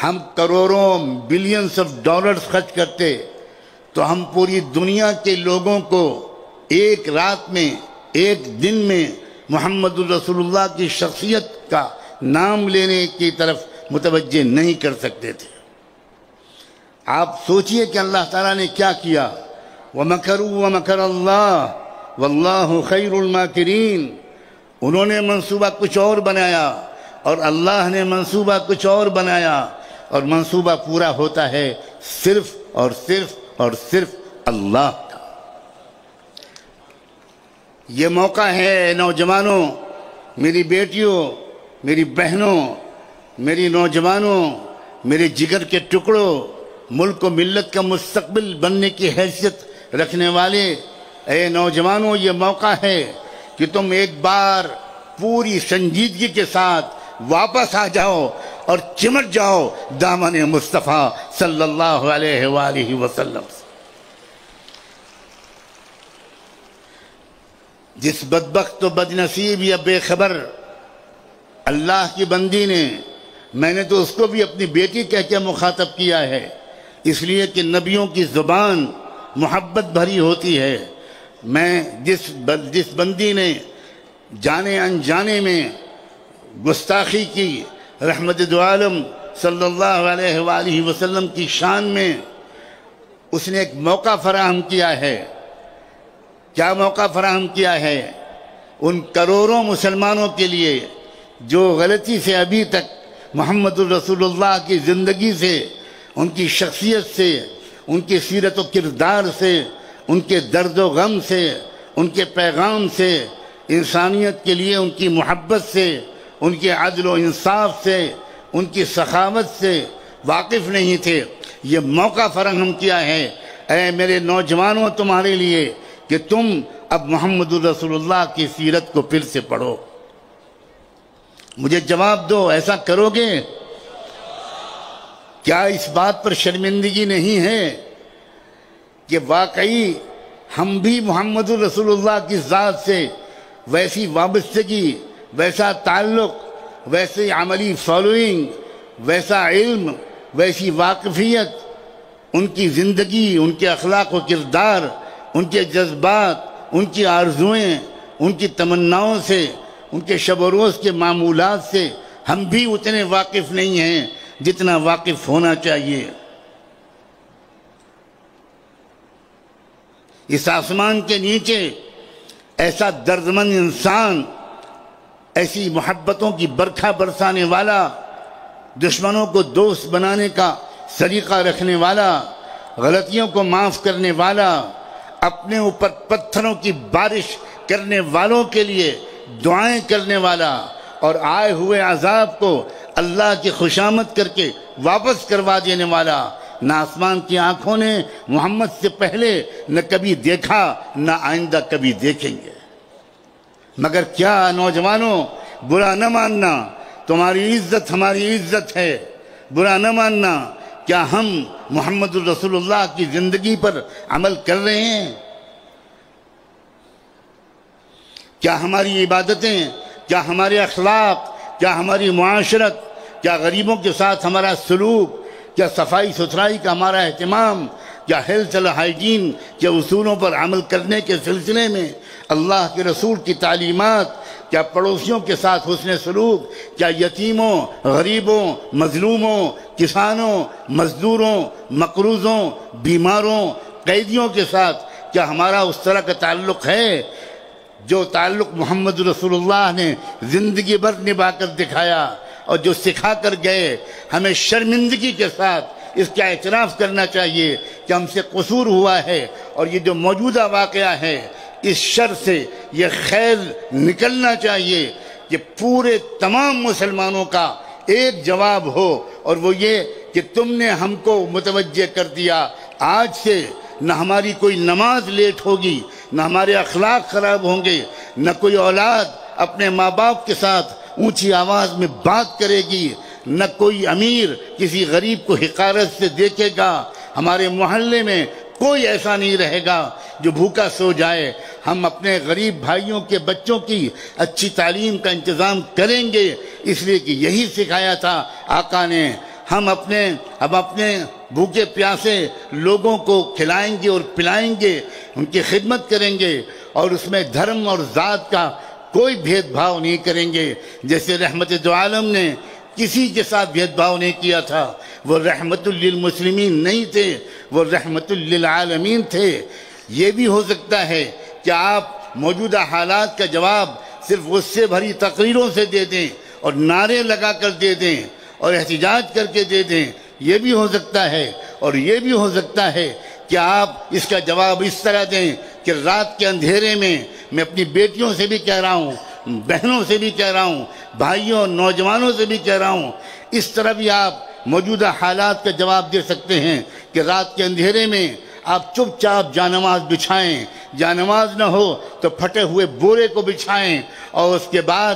ہم کروڑوں billions of dollars خرچ کرتے تو ہم پوری دنیا کے لوگوں کو ایک رات میں ایک دن میں محمد الرسول اللہ کی شخصیت کا نام لینے کی طرف متوجہ نہیں کر سکتے تھے۔ آپ سوچئے کہ اللہ تعالیٰ نے کیا کیا، وَمَكَرُوا وَمَكَرَ اللَّهُ وَاللَّهُ خَيْرُ الْمَاكِرِينَ۔ انہوں نے منصوبہ کچھ اور بنایا اور اللہ نے منصوبہ کچھ اور بنایا، اور منصوبہ پورا ہوتا ہے صرف اور صرف اور صرف اللہ کا۔ یہ موقع ہے نوجوانوں، میری بیٹیوں، میری بہنوں، میری نوجوانوں، میرے جگر کے ٹکڑوں، ملک و ملت کا مستقبل بننے کی حیثیت رکھنے والے اے نوجوانوں، یہ موقع ہے کہ تم ایک بار پوری سنجیدگی کے ساتھ واپس آ جاؤ اور چمٹ جاؤ دامن مصطفیٰ صلی اللہ علیہ وآلہ وسلم سے۔ جس بدبخت و بدنصیب یا بے خبر اللہ کی بندی نے، میں نے تو اس کو بھی اپنی بیٹی کہہ کے مخاطب کیا ہے، اس لیے کہ نبیوں کی زبان محبت بھری ہوتی ہے۔ میں جس بندی نے جانے انجانے میں گستاخی کی رحمت دو عالم صلی اللہ علیہ وآلہ وسلم کی شان میں، اس نے ایک موقع فراہم کیا ہے۔ کیا موقع فراہم کیا ہے؟ ان کروڑوں مسلمانوں کے لیے جو غلطی سے ابھی تک محمد الرسول اللہ کی زندگی سے، ان کی شخصیت سے، ان کی سیرت و کردار سے، ان کے درد و غم سے، ان کے پیغام سے، انسانیت کے لیے ان کی محبت سے، ان کے عدل و انصاف سے، ان کی سخاوت سے واقف نہیں تھے، یہ موقع فراہم کیا ہے اے میرے نوجوانوں تمہارے لیے کہ تم اب محمد الرسول اللہ کی سیرت کو پھر سے پڑھو۔ مجھے جواب دو، ایسا کرو گے؟ کیا اس بات پر شرمندگی نہیں ہے کہ واقعی ہم بھی محمد الرسول اللہ کی ذات سے ویسی وابستگی، ویسا تعلق، ویسی عملی فالوئنگ، ویسا علم، ویسی واقفیت، ان کی زندگی، ان کے اخلاق و کردار، ان کے جذبات، ان کی آرزوئیں، ان کی تمناؤں سے، ان کے شب و روز کے معمولات سے ہم بھی اتنے واقف نہیں ہیں جتنا واقف ہونا چاہیے۔ اس آسمان کے نیچے ایسا دردمند انسان، ایسی محبتوں کی برکھا برسانے والا، دشمنوں کو دوست بنانے کا سلیقہ رکھنے والا، غلطیوں کو معاف کرنے والا، اپنے اوپر پتھروں کی بارش کرنے والوں کے لیے دعائیں کرنے والا، اور آئے ہوئے عذاب کو اللہ کی خوشامد کر کے واپس کروا دینے والا، نہ آسمان کی آنکھوں نے محمد سے پہلے نہ کبھی دیکھا، نہ آئندہ کبھی دیکھیں گے۔ مگر کیا نوجوانوں، برا نہ ماننا، تمہاری عزت ہماری عزت ہے، برا نہ ماننا، کیا ہم محمد الرسول اللہ کی زندگی پر عمل کر رہے ہیں؟ کیا ہماری عبادتیں، کیا ہمارے اخلاق، کیا ہماری معاشرت، کیا غریبوں کے ساتھ ہمارا سلوک، کیا صفائی ستھرائی کا ہمارا اہتمام، کیا ہیلتھ اور ہائیجین کے اصولوں پر عمل کرنے کے سلسلے میں اللہ کے رسول کی تعلیمات، کیا پڑوسیوں کے ساتھ حسن سلوک، کیا یتیموں، غریبوں، مظلوموں، کسانوں، مزدوروں، مقروضوں، بیماروں، قیدیوں کے ساتھ کیا ہمارا اس طرح کا تعلق ہے جو تعلق محمد رسول اللہ نے زندگی بھر نبھا کر دکھایا اور جو سکھا کر گئے؟ ہمیں شرمندگی کے ساتھ اس کا اعتراف کرنا چاہیے کہ ہم سے قصور ہوا ہے، اور یہ جو موجودہ واقعہ ہے اس شر سے یہ خیر نکلنا چاہیے کہ پورے تمام مسلمانوں کا ایک جواب ہو، اور وہ یہ کہ تم نے ہم کو متوجہ کر دیا، آج سے نہ ہماری کوئی نماز لیٹ ہوگی، نہ ہمارے اخلاق خراب ہوں گے، نہ کوئی اولاد اپنے ماں باپ کے ساتھ اونچی آواز میں بات کرے گی، نہ کوئی امیر کسی غریب کو حقارت سے دیکھے گا، ہمارے محلے میں کوئی ایسا نہیں رہے گا جو بھوکا سو جائے۔ ہم اپنے غریب بھائیوں کے بچوں کی اچھی تعلیم کا انتظام کریں گے، اس لیے کہ یہی سکھایا تھا آقا نے ہم اپنے بھوکے پیاسے لوگوں کو کھلائیں گے اور پلائیں گے، ان کی خدمت کریں گے، اور اس میں دھرم اور ذات کا کوئی بھید بھاؤ نہیں کریں گے۔ جیسے رحمت دو عالم نے کسی کے ساتھ بھید بھاؤ نہیں کیا تھا، وہ رحمت للمسلمین نہیں تھے، وہ رحمت للعالمین تھے۔ یہ بھی ہو سکتا ہے کہ آپ موجودہ حالات کا جواب صرف غصے بھری تقریروں سے دے دیں اور نعرے لگا کر دے دیں اور احتجاج کر کے دے دیں، یہ بھی ہو سکتا ہے۔ اور یہ بھی ہو سکتا ہے کہ آپ اس کا جواب اس طرح دیں کہ رات کے اندھیرے میں اپنی بیٹیوں سے بھی کہہ رہا ہوں، بہنوں سے بھی کہہ رہا ہوں، بھائیوں نوجوانوں سے بھی کہہ رہا ہوں، اس طرح بھی آپ موجودہ حالات کا جواب دے سکتے ہیں کہ رات کے اندھیرے میں آپ چپ چاپ جانماز بچھائیں، جانماز نہ ہو تو پھٹے ہوئے بورے کو بچھائیں، اور اس کے بعد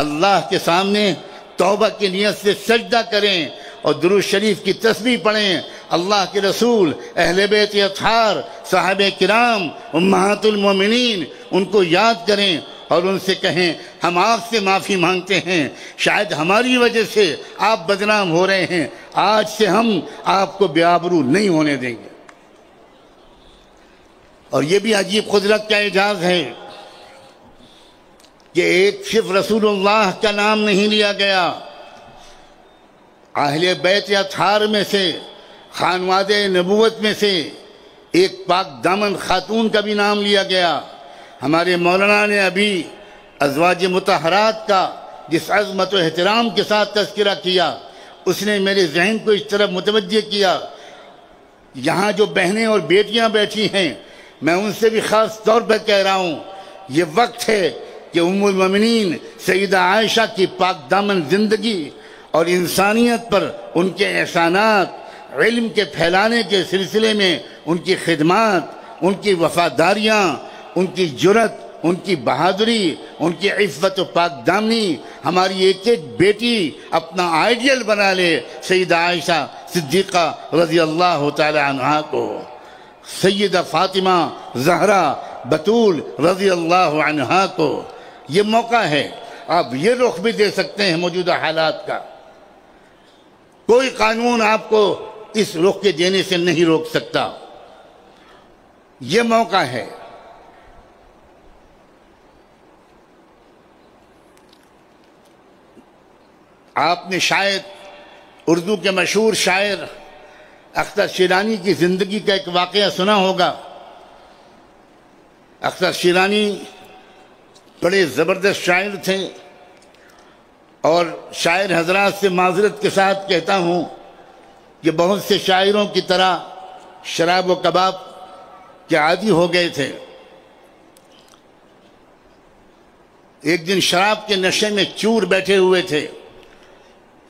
اللہ کے سامنے توبہ کی نیت سے سجدہ کریں اور درود شریف کی تسبیح پڑھیں، اللہ کے رسول، اہل بیت اطہار، صحابہ کرام، امہات المومنین، ان کو یاد کریں اور ان سے کہیں ہم آپ سے معافی مانگتے ہیں، شاید ہماری وجہ سے آپ بدنام ہو رہے ہیں، آج سے ہم آپ کو بے آبرو نہیں ہونے دیں گے۔ اور یہ بھی عجیب قدرت کا اعجاز ہے کہ ایک صرف رسول اللہ کا نام نہیں لیا گیا، اہل بیت اطہار میں سے، خانواد نبوت میں سے ایک پاک دامن خاتون کا بھی نام لیا گیا۔ ہمارے مولانا نے ابھی ازواج مطہرات کا جس عظمت و احترام کے ساتھ تذکرہ کیا، اس نے میرے ذہن کو اس طرف متوجہ کیا۔ یہاں جو بہنیں اور بیٹیاں بیٹھی ہیں، میں ان سے بھی خاص طور پر کہہ رہا ہوں، یہ وقت ہے کہ ام المومنین سیدہ عائشہ کی پاک دامن زندگی اور انسانیت پر ان کے احسانات، علم کے پھیلانے کے سلسلے میں ان کی خدمات، ان کی وفاداریاں، ان کی جرت، ان کی بہادری، ان کی عفت و پاک دامنی، ہماری ایک ایک بیٹی اپنا آئیڈیل بنا لے سیدہ عائشہ صدیقہ رضی اللہ تعالی عنہا کو، سیدہ فاطمہ زہرا بطول رضی اللہ عنہا کو۔ یہ موقع ہے، آپ یہ رخ بھی دے سکتے ہیں موجودہ حالات کا، کوئی قانون آپ کو اس رخ کے دینے سے نہیں روک سکتا، یہ موقع ہے۔ آپ نے شاید اردو کے مشہور شاعر اختر شیرانی کی زندگی کا ایک واقعہ سنا ہوگا۔ اختر شیرانی بڑے زبردست شاعر تھے، اور شاعر حضرات سے معذرت کے ساتھ کہتا ہوں کہ بہت سے شاعروں کی طرح شراب و کباب کے عادی ہو گئے تھے۔ ایک دن شراب کے نشے میں چور بیٹھے ہوئے تھے،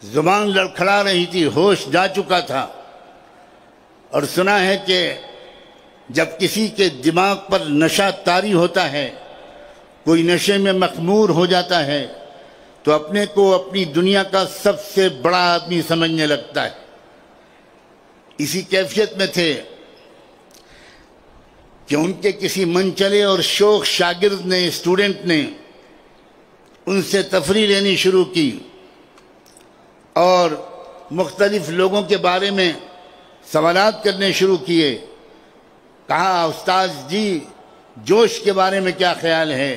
زبان لڑکھڑا رہی تھی، ہوش جا چکا تھا، اور سنا ہے کہ جب کسی کے دماغ پر نشہ طاری ہوتا ہے، کوئی نشے میں مخمور ہو جاتا ہے، تو اپنے کو اپنی دنیا کا سب سے بڑا آدمی سمجھنے لگتا ہے۔ اسی کیفیت میں تھے کہ ان کے کسی منچلے اور شوخ شاگرد نے، اسٹوڈنٹ نے ان سے تفریح لینی شروع کی اور مختلف لوگوں کے بارے میں سوالات کرنے شروع کیے۔ کہا استاد جی جوش کے بارے میں کیا خیال ہے،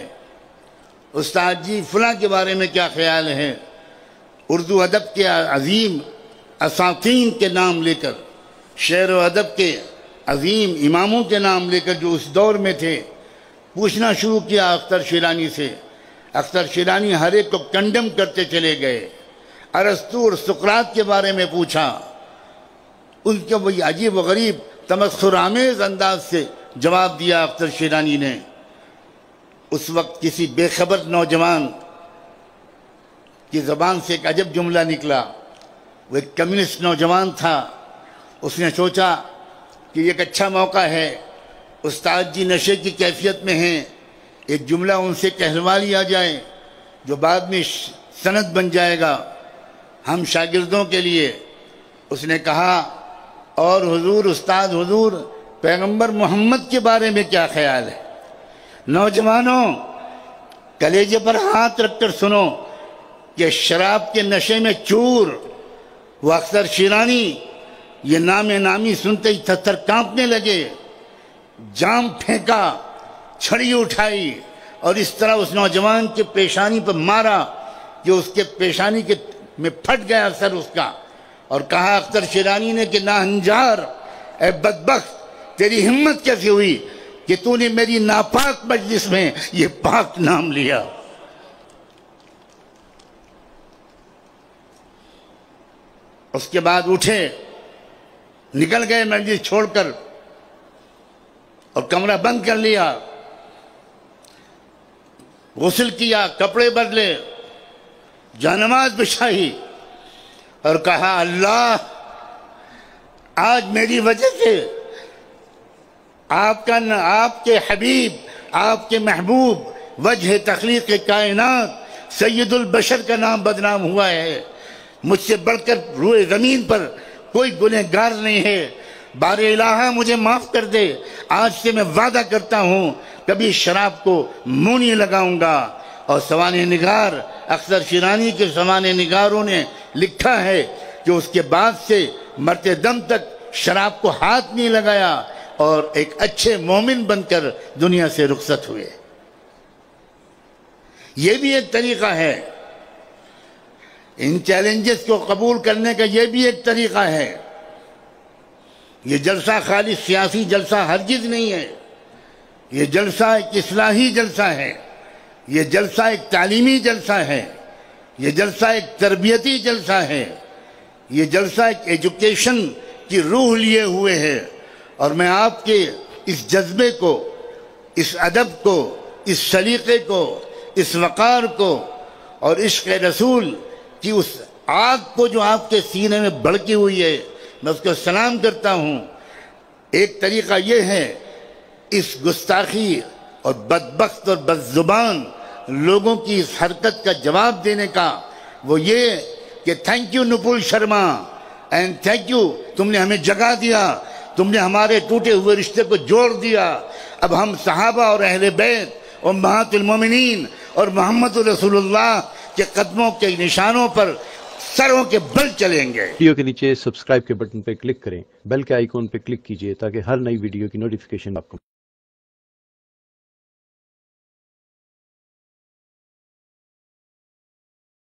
استاد جی فلاں کے بارے میں کیا خیال ہے۔ اردو ادب کے عظیم اساطین کے نام لے کر، شعر و ادب کے عظیم اماموں کے نام لے کر جو اس دور میں تھے، پوچھنا شروع کیا اختر شیرانی سے۔ اختر شیرانی ہر ایک کو کنڈم کرتے چلے گئے۔ ارسطو اور سقراط کے بارے میں پوچھا، ان کے وہی عجیب و غریب تمسخر آمیز انداز سے جواب دیا اختر شیرانی نے۔ اس وقت کسی بے خبر نوجوان کی زبان سے ایک عجب جملہ نکلا۔ وہ ایک کمیونسٹ نوجوان تھا، اس نے سوچا کہ یہ ایک اچھا موقع ہے، استاد جی نشے کی کیفیت میں ہیں، ایک جملہ ان سے کہلوا لیا جائے جو بعد میں سند بن جائے گا ہم شاگردوں کے لیے۔ اس نے کہا، اور حضور استاد حضور پیغمبر محمد کے بارے میں کیا خیال ہے؟ نوجوانوں کلیجے پر ہاتھ رکھ کر سنو کہ شراب کے نشے میں چور وہ اختر شیرانی یہ نام نامی سنتے ہی تھر کانپنے لگے، جام پھینکا، چھڑی اٹھائی اور اس طرح اس نوجوان کے پیشانی پر مارا کہ اس کے پیشانی میں پھٹ گیا سر اس کا، اور کہا اختر شیرانی نے کہ ناہنجار، اے بدبخت، تیری ہمت کیسے ہوئی کہ تو نے میری ناپاک مجلس میں یہ پاک نام لیا۔ اس کے بعد اٹھے، نکل گئے مجلس چھوڑ کر اور کمرہ بند کر لیا، غسل کیا، کپڑے بدلے، جانماز بچھائی اور کہا اللہ آج میری وجہ سے آپ کے حبیب، آپ کے محبوب، وجہ تخلیق کائنات سید البشر کا نام بدنام ہوا ہے، مجھ سے بڑھ کر روئے زمین پر کوئی گنہگار نہیں ہے، بار الہ مجھے معاف کر دے، آج سے میں وعدہ کرتا ہوں کبھی شراب کو منہ نہیں لگاؤں گا۔ اور سوانح نگار اختر شیرانی کے سوانح نگاروں نے لکھا ہے کہ اس کے بعد سے مرتے دم تک شراب کو ہاتھ نہیں لگایا اور ایک اچھے مومن بن کر دنیا سے رخصت ہوئے۔ یہ بھی ایک طریقہ ہے، ان چیلنجز کو قبول کرنے کا یہ بھی ایک طریقہ ہے۔ یہ جلسہ خالی سیاسی جلسہ ہرگز نہیں ہے، یہ جلسہ ایک اصلاحی جلسہ ہے، یہ جلسہ ایک تعلیمی جلسہ ہے، یہ جلسہ ایک تربیتی جلسہ ہے، یہ جلسہ ایک ایجوکیشن کی روح لیے ہوئے ہے۔ اور میں آپ کے اس جذبے کو، اس ادب کو، اس سلیقے کو، اس وقار کو اور عشق رسول کی اس آگ کو جو آپ کے سینے میں بھڑکی ہوئی ہے، میں اس کو سلام کرتا ہوں۔ ایک طریقہ یہ ہے اس گستاخی اور بدبخت اور بدزبان لوگوں کی اس حرکت کا جواب دینے کا، وہ یہ کہ thank you nipple Sharma, and thank you, تم نے ہمیں جگہ دیا، تم نے ہمارے ٹوٹے ہوئے رشتے کو جوڑ دیا۔ اب ہم صحابہ اور اہل بیت اور امہات المومنین اور محمد رسول اللہ کے قدموں کے نشانوں پر سروں کے بل چلیں گے۔ ویڈیو کے نیچے سبسکرائب کے بٹن پہ کلک کریں، بیل کے آئیکن پہ کلک کیجئے تاکہ ہر نئی ویڈیو کی نوٹیفیکیشن آپ کو